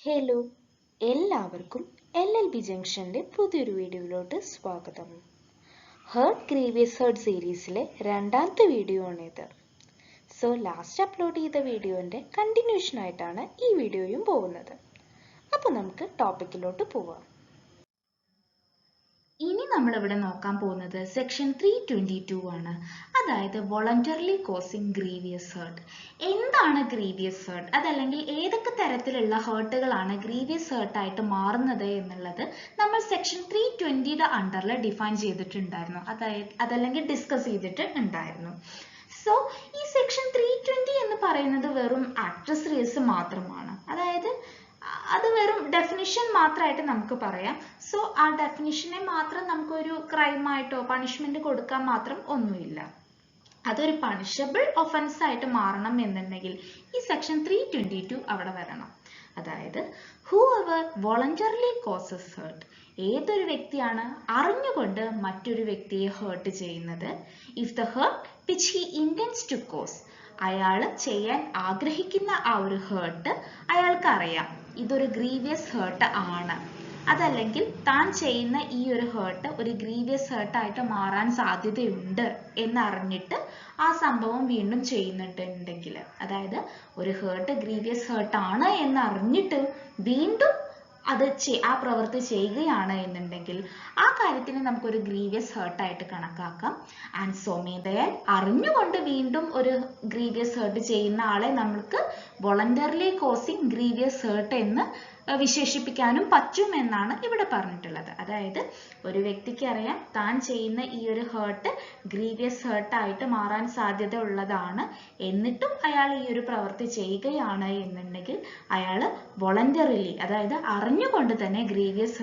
Hello, എല്ലാവർക്കും LLB ജംഗ്ഷന്റെ പുതിയൊരു വീഡിയോയിലോട്ട് സ്വാഗതം. ഹേർട്ട് ഗ്രീവിയസ് ഹേർട്ട് സീരീസിലെ രണ്ടാമത്തെ വീഡിയോ ആണിത്. സോ ലാസ്റ്റ് അപ്ലോഡ് ചെയ്ത വീഡിയോന്റെ കണ്ടിന്യൂഷൻ ആയിട്ടാണ് ഈ വീഡിയോയും പോകുന്നത്. അപ്പോൾ നമുക്ക് ടോപ്പിക്കിലോട്ട് പോവാം. ഇനി നമ്മൾ ഇവിടെ നോക്കാൻ പോകുന്നത് സെക്ഷൻ 322 ആണ്. അതായത് വോളണ്ടറിലി കോസിംഗ് ഗ്രീവിയസ് ഹേർട്ട്. എന്താണ് ഗ്രീവിയസ് ഹേർട്ട്? അതല്ലെങ്കിൽ ഏതൊക്കെ തരത്തിലുള്ള ഹേർട്ടുകളാണ് ഗ്രീവിയസ് ഹേർട്ട് ആയിട്ട് മാറുന്നത് എന്നുള്ളത് നമ്മൾ സെക്ഷൻ 320യുടെ അണ്ടറിൽ ഡിഫൈൻ ചെയ്തിട്ടുണ്ടായിരുന്നു. അതല്ലെങ്കിൽ ഡിസ്കസ് ചെയ്തിട്ട് ഉണ്ടായിരുന്നു. സോ ഈ സെക്ഷൻ 320 എന്ന് പറയുന്നത് വെറും ആക്സസറീസ് മാത്രമാണ്. അതായത് അത് വെറും ഡെഫിനിഷൻ മാത്രമായിട്ട് നമുക്ക് പറയാം. സോ ആ ഡെഫിനിഷനെ മാത്രം നമുക്കൊരു ക്രൈമായിട്ടോ പണിഷ്മെന്റ് കൊടുക്കാൻ മാത്രം ഒന്നുമില്ല. അതൊരു പണിഷബിൾ ഒഫൻസ് ആയിട്ട് മാറണം എന്നുണ്ടെങ്കിൽ ഈ സെക്ഷൻ 322 അവിടെ വരണം. അതായത് whoever voluntarily causes hurt, ഏതൊരു വ്യക്തിയാണ് അറിഞ്ഞുകൊണ്ട് മറ്റൊരു വ്യക്തിയെ ഹേർട്ട് ചെയ്യുന്നത്, if the hurt which he intends to cause, അയാൾ ചെയ്യാൻ ആഗ്രഹിക്കുന്ന ആ ഒരു ഹേർട്ട് അയാൾക്ക് അറിയാം ഇതൊരു ഗ്രീവിയസ് ഹേർട്ട് ആണ്, അതല്ലെങ്കിൽ താൻ ചെയ്യുന്ന ഈ ഒരു ഹേർട്ട് ഒരു ഗ്രീവിയസ് ഹേർട്ട് ആയിട്ട് മാറാൻ സാധ്യതയുണ്ട് എന്നറിഞ്ഞിട്ട് ആ സംഭവം വീണ്ടും ചെയ്യുന്നുണ്ടെങ്കിൽ, അതായത് ഒരു ഹേർട്ട് ഗ്രീവിയസ് ഹേർട്ട് ആണ് എന്നറിഞ്ഞിട്ട് വീണ്ടും അത് ആ പ്രവൃത്തി ചെയ്യുകയാണ് എന്നുണ്ടെങ്കിൽ ആ കാര്യത്തിന് നമുക്കൊരു ഗ്രീവിയസ് ഹേർട്ട് ആയിട്ട് കണക്കാക്കാം. ആൻഡ് സ്വമേധയാൽ അറിഞ്ഞുകൊണ്ട് വീണ്ടും ഒരു ഗ്രീവിയസ് ഹേർട്ട് ചെയ്യുന്ന ആളെ നമുക്ക് വോളണ്ടറിലി കോസിംഗ് ഗ്രീവിയസ് ഹേർട്ട് എന്ന് വിശേഷിപ്പിക്കാനും പറ്റും എന്നാണ് ഇവിടെ പറഞ്ഞിട്ടുള്ളത്. അതായത് ഒരു വ്യക്തിക്ക് അറിയാം താൻ ചെയ്യുന്ന ഈ ഒരു ഹേർട്ട് ഗ്രീവിയസ് ഹേർട്ട് ആയിട്ട് മാറാൻ സാധ്യത ഉള്ളതാണ്, എന്നിട്ടും അയാൾ ഈ ഒരു പ്രവൃത്തി ചെയ്യുകയാണ് എന്നുണ്ടെങ്കിൽ അയാൾ വോളണ്ടറിലി, അതായത് അറിഞ്ഞുകൊണ്ട് തന്നെ ഗ്രീവിയസ്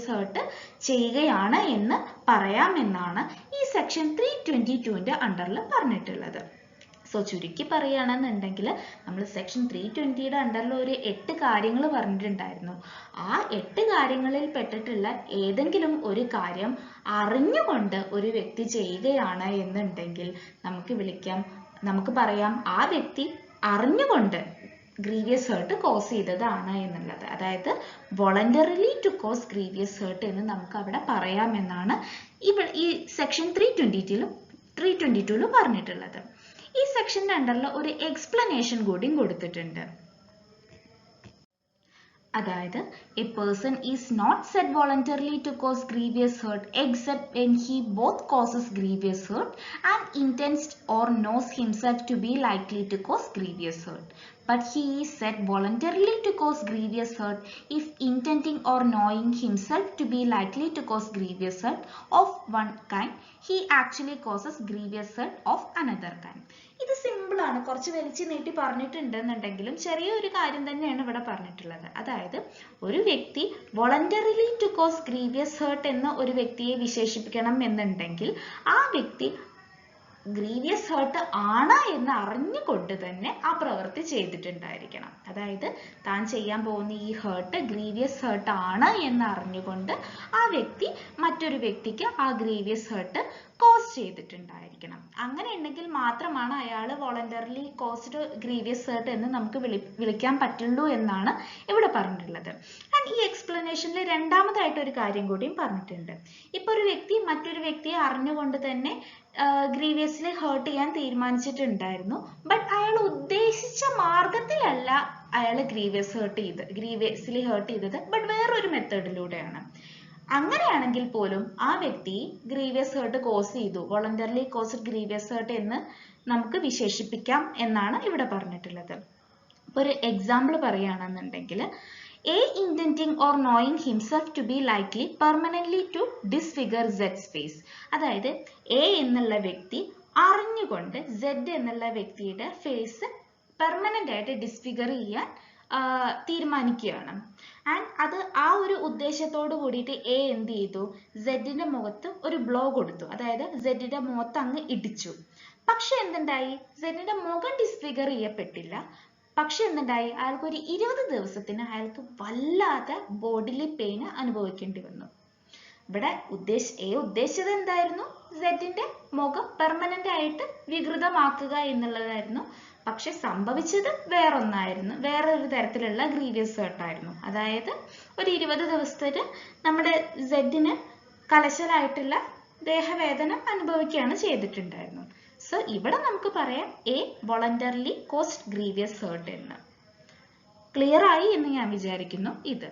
ഹേർട്ട് ചെയ്യുകയാണ് എന്ന് പറയാമെന്നാണ് ഈ സെക്ഷൻ 322ന്റെ അണ്ടറിൽ പറഞ്ഞിട്ടുള്ളത്. സോ ചുരുക്കി പറയുകയാണെന്നുണ്ടെങ്കിൽ നമ്മൾ സെക്ഷൻ 320യുടെ അണ്ടറിൽ ഒരു 8 കാര്യങ്ങൾ പറഞ്ഞിട്ടുണ്ടായിരുന്നു. ആ 8 കാര്യങ്ങളിൽ പെട്ടിട്ടുള്ള ഏതെങ്കിലും ഒരു കാര്യം അറിഞ്ഞുകൊണ്ട് ഒരു വ്യക്തി ചെയ്യുകയാണ് എന്നുണ്ടെങ്കിൽ നമുക്ക് പറയാം ആ വ്യക്തി അറിഞ്ഞുകൊണ്ട് ഗ്രീവിയസ് ഹേർട്ട് കോസ് ചെയ്തതാണ് എന്നുള്ളത്. അതായത് voluntarily to cause grievous hurt എന്ന് നമുക്ക് അവിടെ പറയാമെന്നാണ് ഈ സെക്ഷൻ 322 പറഞ്ഞിട്ടുള്ളത്. ഈ സെക്ഷന്റെ അണ്ടറിൽ ഒരു എക്സ്പ്ലനേഷൻ കൂടി കൊടുത്തിട്ടുണ്ട്. അതായത് a person is not said voluntarily to cause grievous hurt except when he both causes grievous hurt and intends or knows himself to be likely to cause grievous hurt. But he is said voluntarily to cause grievous hurt if intending or knowing himself to be likely to cause grievous hurt of one kind, he actually causes grievous hurt of another kind. ഇത് simple ആണ്, കുറച്ച് വലിച്ചു നീട്ടി പറഞ്ഞിട്ടുണ്ടെന്നുണ്ടെങ്കിലും ചെറിയൊരു കാര്യം തന്നെയാണ് ഇവിടെ പറഞ്ഞിട്ടുള്ളത്. അതായത് ഒരു വ്യക്തി voluntarily to cause grievous hurt എന്ന ഒരു വ്യക്തിയെ വിശേഷിപ്പിക്കണം എന്നുണ്ടെങ്കിൽ ആ വ്യക്തി ഗ്രീവിയസ് ഹേർട്ട് ആണ് എന്ന് അറിഞ്ഞുകൊണ്ട് തന്നെ ആ പ്രവൃത്തി ചെയ്തിട്ടുണ്ടായിരിക്കണം. അതായത് താൻ ചെയ്യാൻ പോകുന്ന ഈ ഹേർട്ട് ഗ്രീവിയസ് ഹേർട്ട് ആണ് എന്ന് അറിഞ്ഞുകൊണ്ട് ആ വ്യക്തി മറ്റൊരു വ്യക്തിക്ക് ആ ഗ്രീവിയസ് ഹേർട്ട് കോസ് ചെയ്തിട്ടുണ്ടായിരിക്കണം. അങ്ങനെ ഉണ്ടെങ്കിൽ മാത്രമാണ് അയാൾ വോളണ്ടറിലി കോസ്ഡ് ഗ്രീവിയസ് ഹേർട്ട് എന്ന് നമുക്ക് വിളിക്കാൻ പറ്റുള്ളൂ എന്നാണ് ഇവിടെ പറഞ്ഞിട്ടുള്ളത്. ആൻഡ് ഈ എക്സ്പ്ലനേഷനിൽ രണ്ടാമതായിട്ട് ഒരു കാര്യം കൂടിയും പറഞ്ഞിട്ടുണ്ട്. ഇപ്പൊ ഒരു വ്യക്തി മറ്റൊരു വ്യക്തിയെ അറിഞ്ഞുകൊണ്ട് തന്നെ ഗ്രീവിയസ്ലി ഹേർട്ട് ചെയ്യാൻ തീരുമാനിച്ചിട്ടുണ്ടായിരുന്നു. ബട്ട് അയാൾ ഉദ്ദേശിച്ച മാർഗത്തിലല്ല അയാൾ ഗ്രീവിയസ്ലി ഹേർട്ട് ചെയ്തത്, ബട്ട് വേറൊരു മെത്തേഡിലൂടെയാണ്. അങ്ങനെയാണെങ്കിൽ പോലും ആ വ്യക്തി ഗ്രീവിയസ് ഹേർട്ട് കോസ് ചെയ്തു, വോളണ്ടറിലി കോസ്ഡ് ഗ്രീവിയസ് ഹേർട്ട് എന്ന് നമുക്ക് വിശേഷിപ്പിക്കാം എന്നാണ് ഇവിടെ പറഞ്ഞിട്ടുള്ളത്. ഇപ്പൊ ഒരു എക്സാമ്പിൾ പറയുകയാണെന്നുണ്ടെങ്കിൽ A intending or knowing himself to be likely permanently to disfigure Z's face. അതായത് A എന്നുള്ള വ്യക്തി അറിഞ്ഞുകൊണ്ട് Z എന്നുള്ള വ്യക്തിയുടെ ഫേസ് പെർമനന്റ് ആയിട്ട് ഡിസ്ഫിഗർ ചെയ്യാൻ തീരുമാനിക്കുകയാണ്. ആൻഡ് അത് ആ ഒരു ഉദ്ദേശത്തോട് കൂടിയിട്ട് A എന്ത് ചെയ്തു, സെഡിന്റെ മുഖത്ത് ഒരു ബ്ലോ കൊടുത്തു, അതായത് സെഡിന്റെ മുഖത്ത് അങ്ങ് ഇടിച്ചു. പക്ഷെ എന്തുണ്ടായി, സെഡിന്റെ മുഖം ഡിസ്ഫിഗർ ചെയ്യപ്പെട്ടില്ല. പക്ഷെ എന്തുണ്ടായി, അയാൾക്ക് ഒരു 20 ദിവസത്തിന് അയാൾക്ക് വല്ലാതെ ബോഡിലി പെയിൻ അനുഭവിക്കേണ്ടി വന്നു. ഇവിടെ ഉദ്ദേശിച്ചത് എന്തായിരുന്നു, സെഡിന്റെ മുഖം പെർമനന്റ് ആയിട്ട് വികൃതമാക്കുക എന്നുള്ളതായിരുന്നു. പക്ഷെ സംഭവിച്ചത് വേറൊന്നായിരുന്നു, വേറൊരു തരത്തിലുള്ള ഗ്രീവിയസ് ഹേർട്ട് ആയിരുന്നു. അതായത് ഒരു 20 ദിവസത്തിന് നമ്മുടെ സെഡിന് കലശലായിട്ടുള്ള ദേഹവേദന അനുഭവിക്കുകയാണ് ചെയ്തിട്ടുണ്ടായിരുന്നത്. സോ ഇവിടെ നമുക്ക് പറയാം A voluntarily caused grievous hurt എന്ന്. ക്ലിയർ ആയി എന്ന് ഞാൻ വിചാരിക്കുന്നു ഇത്.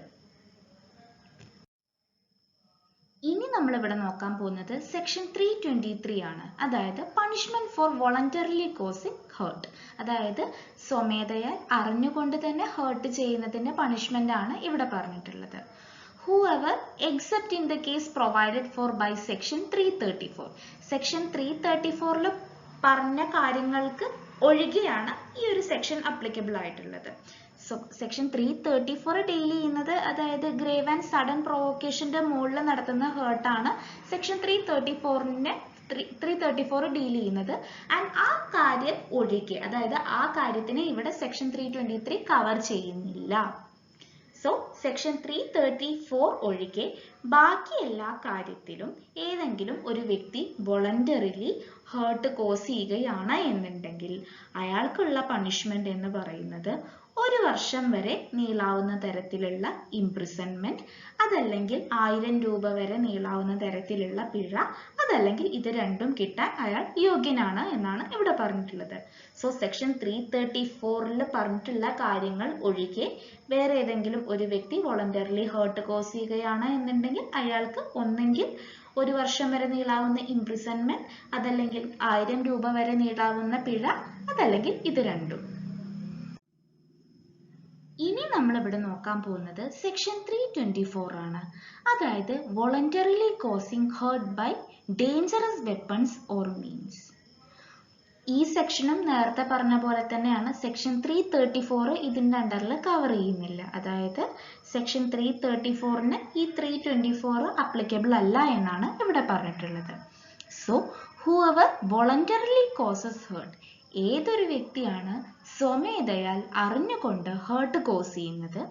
ഇനി നമ്മൾ ഇവിടെ നോക്കാൻ പോകുന്നത് സെക്ഷൻ 323 ആണ്. അതായത് punishment for voluntarily causing hurt. അതായത് സ്വമേധയാൽ അറിഞ്ഞുകൊണ്ട് തന്നെ ഹേർട്ട് ചെയ്യുന്നതിന്റെ പണിഷ്മെന്റ് ആണ് ഇവിടെ പറഞ്ഞിട്ടുള്ളത്. Whoever except in the case provided for by section 334. Section 334 പറഞ്ഞ കാര്യങ്ങൾക്ക് ഒഴികെയാണ് ഈ ഒരു സെക്ഷൻ അപ്ലിക്കബിൾ ആയിട്ടുള്ളത്. സെക്ഷൻ 334 ഡീൽ ചെയ്യുന്നത് അതായത് ഗ്രേവ് ആൻഡ് സഡൻ പ്രൊവോക്കേഷന്റെ മുകളിൽ നടത്തുന്ന ഹേർട്ട് ആണ് സെക്ഷൻ 334 ഡീൽ ചെയ്യുന്നത്. ആൻഡ് ആ കാര്യം ഒഴികെ, അതായത് ആ കാര്യത്തിനെ ഇവിടെ സെക്ഷൻ 323 കവർ ചെയ്യുന്നില്ല. സോ സെക്ഷൻ 334 ഒഴികെ ബാക്കി എല്ലാ കാര്യത്തിലും ഏതെങ്കിലും ഒരു വ്യക്തി വോളണ്ടറിലി ഹേർട്ട് കോസ് ചെയ്യുകയാണ് എന്നുണ്ടെങ്കിൽ അയാൾക്കുള്ള പണിഷ്മെന്റ് എന്ന് പറയുന്നത് 1 വർഷം വരെ നീളാവുന്ന തരത്തിലുള്ള ഇംപ്രിസൺമെന്റ്, അതല്ലെങ്കിൽ 1000 രൂപ വരെ നീളാവുന്ന തരത്തിലുള്ള പിഴ, അതല്ലെങ്കിൽ ഇത് രണ്ടും കിട്ടാൻ അയാൾ യോഗ്യനാണ് എന്നാണ് ഇവിടെ പറഞ്ഞിട്ടുള്ളത്. സോ സെക്ഷൻ 334 പറഞ്ഞിട്ടുള്ള കാര്യങ്ങൾ ഒഴികെ വേറെ ഏതെങ്കിലും ഒരു വ്യക്തി വോളണ്ടറിലി ഹേർട്ട് കോസ് ചെയ്യുകയാണ് എന്നുണ്ടെങ്കിൽ അയാൾക്ക് ഒന്നെങ്കിൽ 1 വർഷം വരെ നീളാവുന്ന ഇംപ്രിസൺമെന്റ്, അതല്ലെങ്കിൽ 1000 രൂപ വരെ നീളാവുന്ന പിഴ, അതല്ലെങ്കിൽ ഇത് രണ്ടും. ഇനി നമ്മൾ ഇവിടെ നോക്കാൻ പോകുന്നത് സെക്ഷൻ 324 ആണ്. അതായത് voluntarily causing hurt by dangerous weapons or means. ഈ സെക്ഷനും നേരത്തെ പറഞ്ഞ പോലെ തന്നെയാണ്. സെക്ഷൻ 334 ഇതിന്റെ അണ്ടറിൽ കവർ ചെയ്യുന്നില്ല. അതായത് സെക്ഷൻ 334ന് ഈ 324 അപ്ലിക്കബിൾ അല്ല എന്നാണ് ഇവിടെ പറഞ്ഞിട്ടുള്ളത്. So whoever voluntarily causes hurt, ഏതൊരു വ്യക്തിയാണ് സ്വമേധയാൽ അറിഞ്ഞുകൊണ്ട് ഹേർട്ട് കോസ് ചെയ്യുന്നത്,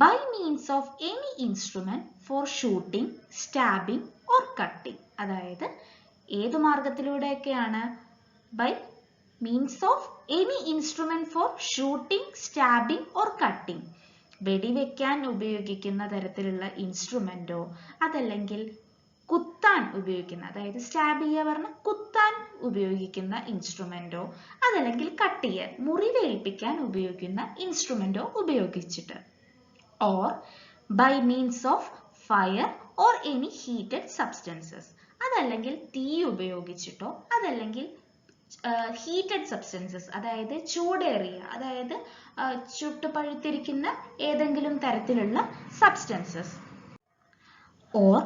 by means of any instrument for shooting, stabbing or cutting. അതായത് ഏതു മാർഗത്തിലൂടെയൊക്കെയാണ്? By means of any instrument for shooting, stabbing or cutting. വെടിവെക്കാൻ ഉപയോഗിക്കുന്ന തരത്തിലുള്ള ഇൻസ്ട്രുമെന്റോ, അതല്ലെങ്കിൽ കുത്താൻ ഉപയോഗിക്കുന്ന, അതായത് സ്റ്റാബ് ചെയ്യുക പറഞ്ഞ കുത്താൻ ഉപയോഗിക്കുന്ന ഇൻസ്ട്രുമെന്റോ, അതല്ലെങ്കിൽ കട്ട് ചെയ്യാൻ മുറിവേൽപ്പിക്കാൻ ഉപയോഗിക്കുന്ന ഇൻസ്ട്രുമെന്റോ ഉപയോഗിച്ചിട്ട്, or by means of fire or any heated substances. അതല്ലെങ്കിൽ തീ ഉപയോഗിച്ചിട്ടോ, അതല്ലെങ്കിൽ ഹീറ്റഡ് സബ്സ്റ്റൻസസ്, അതായത് ചൂടേറിയ, അതായത് ചുട്ടുപഴുത്തിരിക്കുന്ന ഏതെങ്കിലും തരത്തിലുള്ള substances, or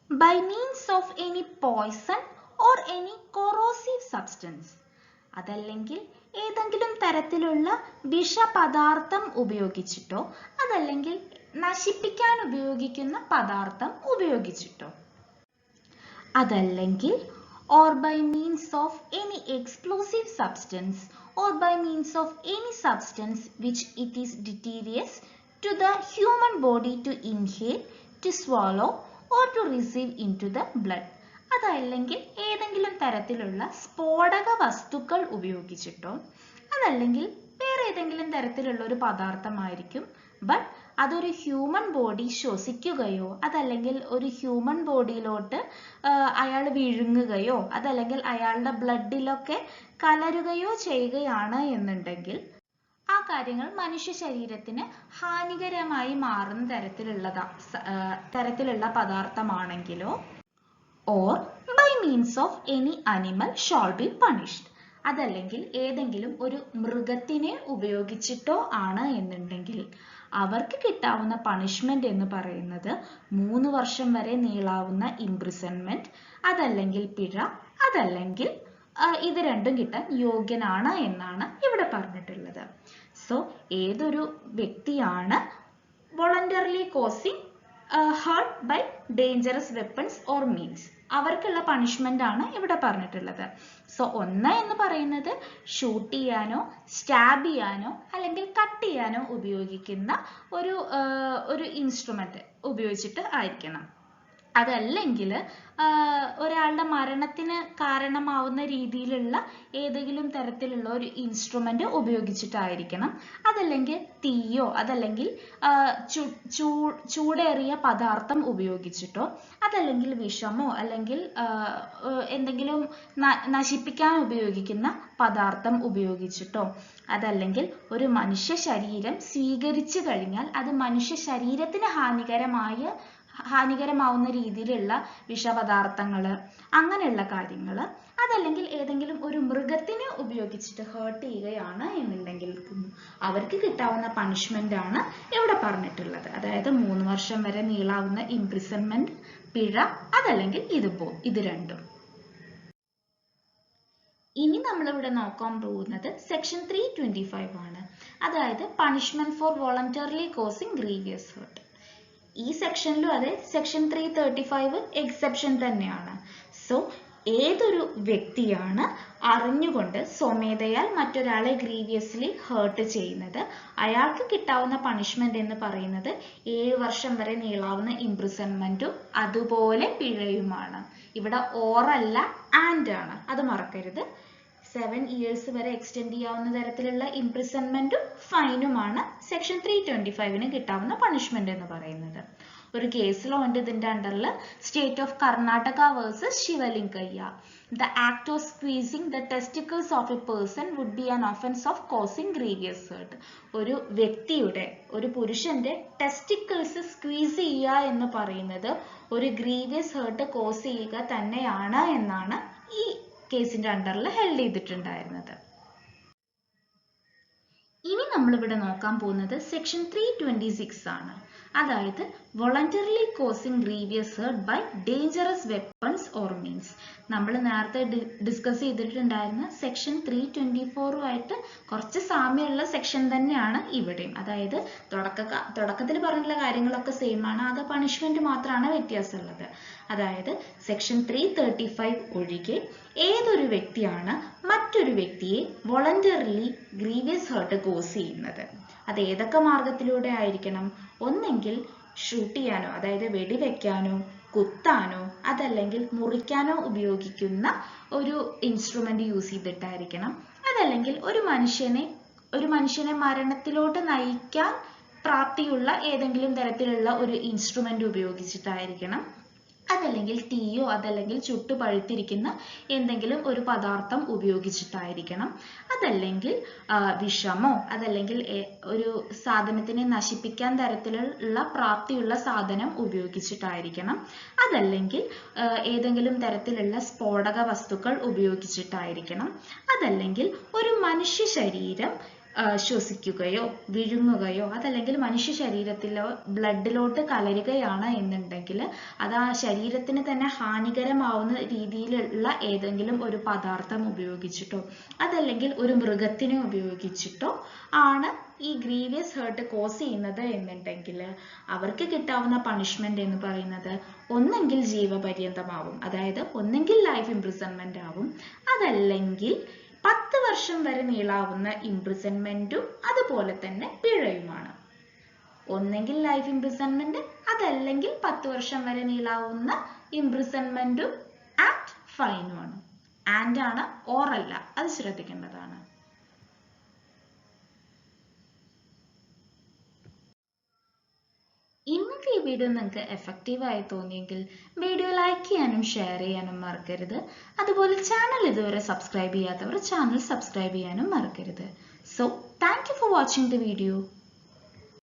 by means of any poison or any corrosive substance. അതല്ലെങ്കിൽ ഏതെങ്കിലും തരത്തിലുള്ള വിഷപദാർത്ഥം ഉപയോഗിച്ചിട്ടോ, അതല്ലെങ്കിൽ നശിപ്പിക്കാൻ ഉപയോഗിക്കുന്ന പദാർത്ഥം ഉപയോഗിച്ചിട്ടോ, അതല്ലെങ്കിൽ or by means of any explosive substance or by means of any substance which it is deleterious to the human body to inhale, to swallow or to receive into the blood. അതല്ലെങ്കിൽ ഏതെങ്കിലും തരത്തിലുള്ള സ്ഫോടക വസ്തുക്കൾ ഉപയോഗിച്ചിട്ടോ, അതല്ലെങ്കിൽ വേറെ ഏതെങ്കിലും തരത്തിലുള്ള ഒരു പദാർത്ഥമായിരിക്കും, ബട്ട് അതൊരു ഹ്യൂമൻ ബോഡി ശ്വസിക്കുകയോ, അതല്ലെങ്കിൽ ഒരു ഹ്യൂമൻ ബോഡിയിലോട്ട് അയാൾ വിഴുങ്ങുകയോ, അതല്ലെങ്കിൽ അയാളുടെ ബ്ലഡിലൊക്കെ കലരുകയോ ചെയ്യുകയാണ് എന്നുണ്ടെങ്കിൽ ആ കാര്യങ്ങൾ മനുഷ്യ ശരീരത്തിന് ഹാനികരമായി മാറുന്ന തരത്തിലുള്ള പദാർത്ഥമാണെങ്കിലോ, or by means of any animal shall be punished. അതല്ലെങ്കിൽ ഏതെങ്കിലും ഒരു മൃഗത്തിനെ ഉപയോഗിച്ചിട്ടോ ആണ് എന്നുണ്ടെങ്കിൽ അവർക്ക് കിട്ടാവുന്ന പണിഷ്മെന്റ് എന്ന് പറയുന്നത് 3 വർഷം വരെ നീളാവുന്ന ഇംപ്രിസൺമെന്റ്, അതല്ലെങ്കിൽ പിഴ, അതല്ലെങ്കിൽ ഇത് രണ്ടും കിട്ടാൻ യോഗ്യനാണ് എന്നാണ് ഇവിടെ പറഞ്ഞിട്ടുള്ളത്. സോ ഏതൊരു വ്യക്തിയാണ് voluntarily causing hurt by dangerous weapons or means, അവർക്കുള്ള പണിഷ്മെന്റ് ആണ് ഇവിടെ പറഞ്ഞിട്ടുള്ളത്. സോ 1 എന്ന് പറയുന്നത് ഷൂട്ട് ചെയ്യാനോ, സ്റ്റാബ് ചെയ്യാനോ, അല്ലെങ്കിൽ കട്ട് ചെയ്യാനോ ഉപയോഗിക്കുന്ന ഒരു ഇൻസ്ട്രുമെന്റ് ഉപയോഗിച്ചിട്ട് ആയിരിക്കണം. അതല്ലെങ്കിൽ ഒരാളുടെ മരണത്തിന് കാരണമാവുന്ന രീതിയിലുള്ള ഏതെങ്കിലും തരത്തിലുള്ള ഒരു ഇൻസ്ട്രുമെന്റ് ഉപയോഗിച്ചിട്ടായിരിക്കണം. അതല്ലെങ്കിൽ തീയോ അതല്ലെങ്കിൽ ചൂടേറിയ പദാർത്ഥം ഉപയോഗിച്ചിട്ടോ അതല്ലെങ്കിൽ വിഷമോ അല്ലെങ്കിൽ എന്തെങ്കിലും നശിപ്പിക്കാൻ ഉപയോഗിക്കുന്ന പദാർത്ഥം ഉപയോഗിച്ചിട്ടോ അതല്ലെങ്കിൽ ഒരു മനുഷ്യ ശരീരം സ്വീകരിച്ചു കഴിഞ്ഞാൽ അത് മനുഷ്യ ശരീരത്തിന് ഹാനികരമാവുന്ന രീതിയിലുള്ള വിഷപദാർത്ഥങ്ങൾ അങ്ങനെയുള്ള കാര്യങ്ങൾ അതല്ലെങ്കിൽ ഏതെങ്കിലും ഒരു മൃഗത്തിനെ ഉപയോഗിച്ചിട്ട് ഹേർട്ട് ചെയ്യുകയാണ് എന്നുണ്ടെങ്കിൽ അവർക്ക് കിട്ടാവുന്ന പണിഷ്മെന്റ് ആണ് ഇവിടെ പറഞ്ഞിട്ടുള്ളത്. അതായത് 3 വർഷം വരെ നീളാവുന്ന ഇംപ്രിസൺമെന്റ്, പിഴ അതല്ലെങ്കിൽ ഇത് രണ്ടും. ഇനി നമ്മളിവിടെ നോക്കാൻ പോകുന്നത് സെക്ഷൻ 325 ആണ്. അതായത് punishment for voluntarily causing grievous hurt. ഈ സെക്ഷനിലും അതെ സെക്ഷൻ 335 എക്സെപ്ഷൻ തന്നെയാണ്. സോ ഏതൊരു വ്യക്തിയാണ് അറിഞ്ഞുകൊണ്ട് സ്വമേധയാൽ മറ്റൊരാളെ ഗ്രീവിയസ്ലി ഹേർട്ട് ചെയ്യുന്നത് അയാൾക്ക് കിട്ടാവുന്ന പണിഷ്മെന്റ് എന്ന് പറയുന്നത് 7 വർഷം വരെ നീളാവുന്ന ഇംപ്രിസൺമെന്റും അതുപോലെ പിഴയുമാണ്. ഇവിടെ ഓറല്ല ആൻഡ് ആണ്, അത് മറക്കരുത്. 7 years വരെ എക്സ്റ്റെൻഡ് ചെയ്യാവുന്ന തരത്തിലുള്ള ഇംപ്രിസൺമെന്റും ഫൈനുമാണ് സെക്ഷൻ 325 കിട്ടാവുന്ന പണിഷ്മെന്റ് എന്ന് പറയുന്നത്. ഒരു കേസിലോ ഉണ്ട് ഇതിന്റെ അണ്ടറിൽ state of Karnataka versus Shivalingaiah. The act of squeezing the testicles of a person would be an offense of causing grievous hurt. ഒരു വ്യക്തിയുടെ, ഒരു പുരുഷന്റെ ടെസ്റ്റിക്കിൾസ് സ്ക്വീസ് ചെയ്യുക എന്ന് പറയുന്നത് ഒരു ഗ്രീവിയസ് ഹേർട്ട് കോസ് ചെയ്യുക തന്നെയാണ് എന്നാണ് ഈ കേസിന്റെ അണ്ടറിൽ ഹെൽഡ് ചെയ്തിട്ടുണ്ടായിരുന്നത്. ഇനി നമ്മളിവിടെ നോക്കാൻ പോകുന്നത് സെക്ഷൻ 326 ആണ്. അതായത് voluntarily causing grievous hurt by dangerous weapons or means. നമ്മൾ നേരത്തെ ഡിസ്കസ് ചെയ്തിട്ടുണ്ടായിരുന്ന സെക്ഷൻ 324 കുറച്ച് സാമ്യമുള്ള സെക്ഷൻ തന്നെയാണ് ഇവിടെയും. അതായത് തുടക്കത്തിൽ പറഞ്ഞിട്ടുള്ള കാര്യങ്ങളൊക്കെ സെയിം ആണ്, അത് പണിഷ്മെന്റ് മാത്രമാണ് വ്യത്യാസമുള്ളത്. അതായത് സെക്ഷൻ 335 ഒഴികെ ഏതൊരു വ്യക്തിയാണ് മറ്റൊരു വ്യക്തിയെ വോളണ്ടറിലി ഗ്രീവിയസ് ഹേർട്ട് കോസ് ചെയ്യുന്നത്, അത് ഏതൊക്കെ മാർഗത്തിലൂടെ ആയിരിക്കണം? ഒന്നെങ്കിൽ ഷൂട്ട് ചെയ്യാനോ, അതായത് വെടിവെക്കാനോ, കുത്താനോ അതല്ലെങ്കിൽ മുറിക്കാനോ ഉപയോഗിക്കുന്ന ഒരു ഇൻസ്ട്രുമെന്റ് യൂസ് ചെയ്തിട്ടായിരിക്കണം. അതല്ലെങ്കിൽ ഒരു മനുഷ്യനെ മരണത്തിലോട്ട് നയിക്കാൻ പ്രാപ്തിയുള്ള ഏതെങ്കിലും തരത്തിലുള്ള ഒരു ഇൻസ്ട്രുമെന്റ് ഉപയോഗിച്ചിട്ടായിരിക്കണം. അതല്ലെങ്കിൽ തീയോ അതല്ലെങ്കിൽ ചുട്ടു പഴുത്തിരിക്കുന്ന എന്തെങ്കിലും ഒരു പദാർത്ഥം ഉപയോഗിച്ചിട്ടായിരിക്കണം. അതല്ലെങ്കിൽ വിഷമോ അതല്ലെങ്കിൽ ഒരു സാധനത്തിനെ നശിപ്പിക്കാൻ തരത്തിലുള്ള പ്രാപ്തിയുള്ള സാധനം ഉപയോഗിച്ചിട്ടായിരിക്കണം. അതല്ലെങ്കിൽ ഏതെങ്കിലും തരത്തിലുള്ള സ്ഫോടക വസ്തുക്കൾ ഉപയോഗിച്ചിട്ടായിരിക്കണം. അതല്ലെങ്കിൽ ഒരു മനുഷ്യ ശരീരം ശ്വസിക്കുകയോ വിഴുങ്ങുകയോ അതല്ലെങ്കിൽ മനുഷ്യ ശരീരത്തിലോ ബ്ലഡിലോട്ട് കലരുകയാണ് എന്നുണ്ടെങ്കിൽ അത് ആ ശരീരത്തിന് തന്നെ ഹാനികരമാവുന്ന രീതിയിലുള്ള ഏതെങ്കിലും ഒരു പദാർത്ഥം ഉപയോഗിച്ചിട്ടോ അതല്ലെങ്കിൽ ഒരു മൃഗത്തിനെ ഉപയോഗിച്ചിട്ടോ ആണ് ഈ ഗ്രീവിയസ് ഹേർട്ട് കോസ് ചെയ്യുന്നത് എന്നുണ്ടെങ്കിൽ അവർക്ക് കിട്ടാവുന്ന പണിഷ്മെന്റ് എന്ന് പറയുന്നത് ഒന്നെങ്കിൽ ജീവപര്യന്തമാവും, അതായത് ഒന്നെങ്കിൽ ലൈഫ് ഇംപ്രിസൺമെന്റ് ആവും, അതല്ലെങ്കിൽ 10 വർഷം വരെ നീളാവുന്ന ഇംപ്രിസൺമെന്റും അതുപോലെ തന്നെ പിഴയുമാണ്. ഒന്നെങ്കിൽ ലൈഫ് ഇംപ്രിസൺമെന്റ് അതല്ലെങ്കിൽ 10 വർഷം വരെ നീളാവുന്ന ഇംപ്രിസൺമെന്റും ആൻഡ് ഫൈനുമാണ്. ആൻഡ് ആണ്, ഓറല്ല, അത് ശ്രദ്ധിക്കേണ്ടതാണ്. ഇന്നത്തെ ഈ വീഡിയോ നിങ്ങൾക്ക് എഫക്റ്റീവ് ആയി തോന്നിയെങ്കിൽ വീഡിയോ ലൈക്ക് ചെയ്യാനും ഷെയർ ചെയ്യാനും മറക്കരുത്. അതുപോലെ ചാനൽ ഇതുവരെ സബ്സ്ക്രൈബ് ചെയ്യാത്തവർ ചാനൽ സബ്സ്ക്രൈബ് ചെയ്യാനും മറക്കരുത്. So thank you for watching the video.